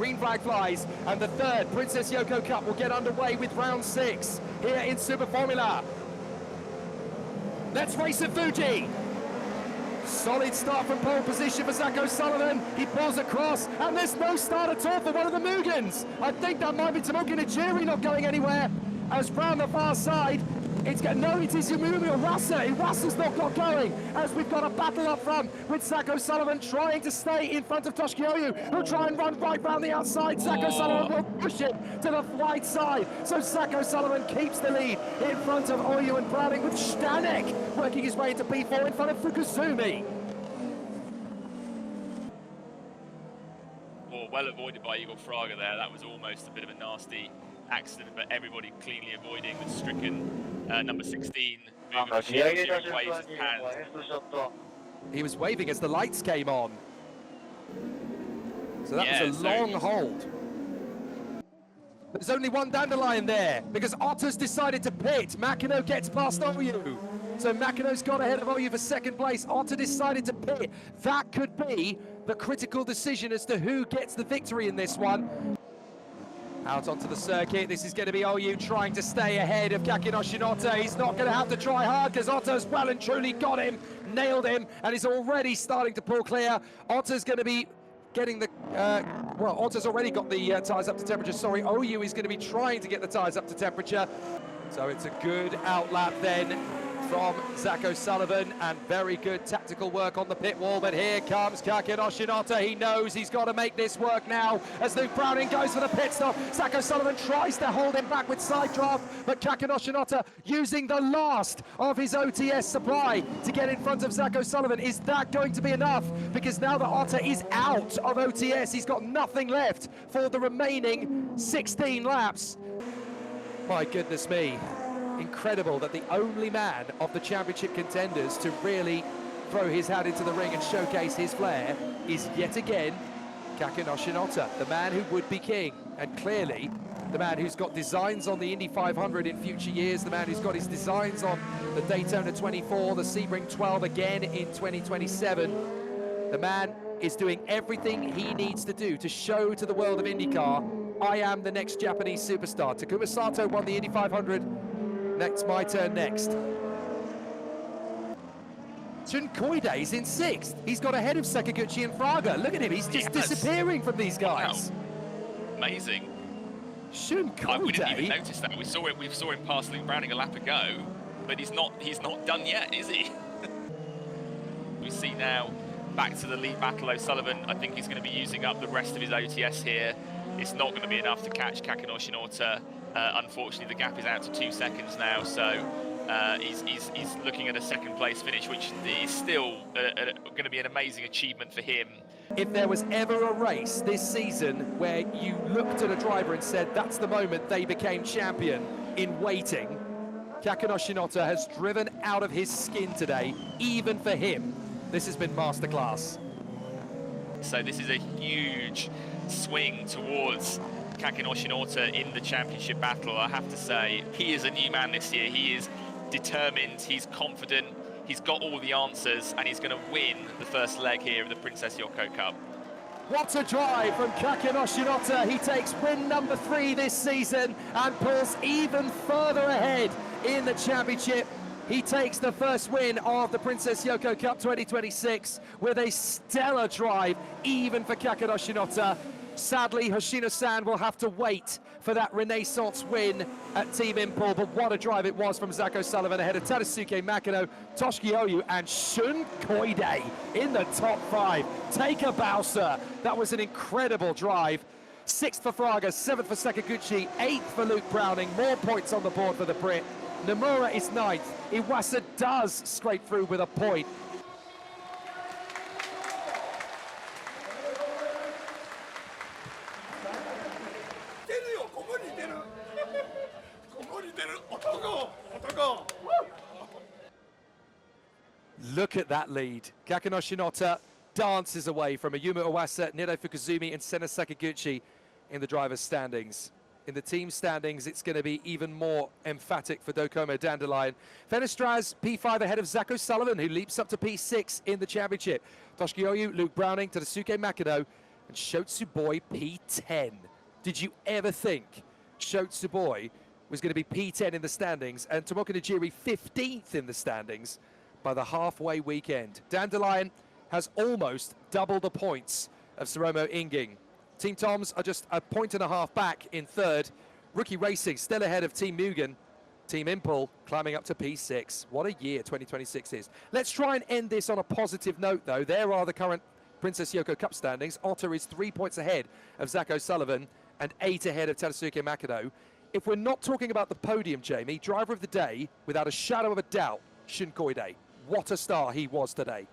green flag flies, and the third Princess Yoko Cup will get underway with round 6 here in Super Formula. Let's race at Fuji. Solid start from pole position for Zach O'Sullivan. He pulls across, and there's no start at all for one of the Mugans. I think that might be Tomoki Nijiri not going anywhere. As round the far side, it's got no, it is Yumumi Iwasa. Iwasa's not got going, as we've got a battle up front with Zach O'Sullivan trying to stay in front of Toshiki Oyu, who'll try and run right round the outside. Zach O'Sullivan will push it to the wide side. So Zach O'Sullivan keeps the lead in front of Oyu and Browning, with Stanek working his way into P4 in front of Fukusumi. Well avoided by Igor Fraga there. That was almost a bit of a nasty accident, but everybody cleanly avoiding with stricken number 16. Waves his hands. He was waving as the lights came on. So that was a long hold. There's only one dandelion there because Otta's decided to pit. Makino gets past Oyu. So Makino's got ahead of Oyu for second place. Otta decided to pit. That could be the critical decision as to who gets the victory in this one. Out onto the circuit, this is going to be Oyu trying to stay ahead of Kakinoshi Otta. He's not going to have to try hard because Otta's well and truly got him, nailed him, and is already starting to pull clear. Otta's going to be getting the, well, Otta's already got the tyres up to temperature, sorry. Oyu is going to be trying to get the tyres up to temperature. So it's a good outlap then from Zach O'Sullivan, and very good tactical work on the pit wall. But here comes Kakinoshi Otta. He knows he's got to make this work now as Luke Browning goes for the pit stop. Zach O'Sullivan tries to hold him back with side draft, but Kakinoshi Otta using the last of his OTS supply to get in front of Zach O'Sullivan. Is that going to be enough? Because now that Otta is out of OTS, he's got nothing left for the remaining 16 laps. My goodness me. Incredible that the only man of the championship contenders to really throw his hat into the ring and showcase his flair is yet again Kakinoshi Otta, the man who would be king, and clearly the man who's got designs on the Indy 500 in future years, the man who's got his designs on the Daytona 24, the Sebring 12 again in 2027. The man is doing everything he needs to do to show to the world of IndyCar, I am the next Japanese superstar. Takuma Sato won the Indy 500. Next, my turn next. Shun Koide is in 6th. He's got ahead of Sakaguchi and Fraga. Look at him, he's just disappearing from these guys. Wow. Amazing. Shun Koide. We didn't even notice that. We saw him pass Luke Browning a lap ago, but he's not done yet, is he? We see now back to the lead battle. O'Sullivan, I think he's going to be using up the rest of his OTS here. It's not going to be enough to catch Kakinoshi Otta. Unfortunately, the gap is out to 2 seconds now, so he's looking at a second place finish, which is still going to be an amazing achievement for him. If there was ever a race this season where you looked at a driver and said that's the moment they became champion in waiting, Kakinoshi Otta has driven out of his skin today. Even for him, this has been masterclass. So this is a huge swing towards Kakinoshi Otta in the championship battle. I have to say, he is a new man this year. He is determined, he's confident, he's got all the answers, and he's going to win the first leg here of the Princess Yoko Cup. What a drive from Kakinoshi Otta. He takes win number 3 this season and pulls even further ahead in the championship. He takes the first win of the Princess Yoko Cup 2026 with a stellar drive, even for Kakinoshi Otta. Sadly, Hoshino-san will have to wait for that Renaissance win at Team Impul, but what a drive it was from Zach O'Sullivan ahead of Tadasuke Makino, Toshiki Oyu, and Shun Koide in the top 5. Take a bow, sir. That was an incredible drive. 6th for Fraga, 7th for Sakaguchi, 8th for Luke Browning. More points on the board for the Brit. Nomura is 9th. Iwasa does scrape through with a point. Look at that lead. Kakinoshi Otta dances away from Ayumu Iwasa, Niro Fukuzumi, and Sena Sakaguchi in the driver's standings. In the team standings, it's going to be even more emphatic for Docomo Dandelion. Fenestraz, P5 ahead of Zach O'Sullivan, who leaps up to P6 in the championship. Toshiki Oyu, Luke Browning, Tadasuke Makino, and Shotsuboi P10. Did you ever think Shotsuboi was going to be P10 in the standings and Tomoka Najiri 15th in the standings by the halfway weekend? Dandelion has almost double the points of Saromo Inging. Team Toms are just a point and a half back in third. Rookie Racing still ahead of Team Mugen. Team Impul climbing up to P6. What a year 2026 is. Let's try and end this on a positive note, though. There are the current Princess Yoko Cup standings. Otter is 3 points ahead of Zach O'Sullivan and 8 ahead of Tadasuke Makino. If we're not talking about the podium, Jamie, driver of the day, without a shadow of a doubt, Shun Koide. What a star he was today.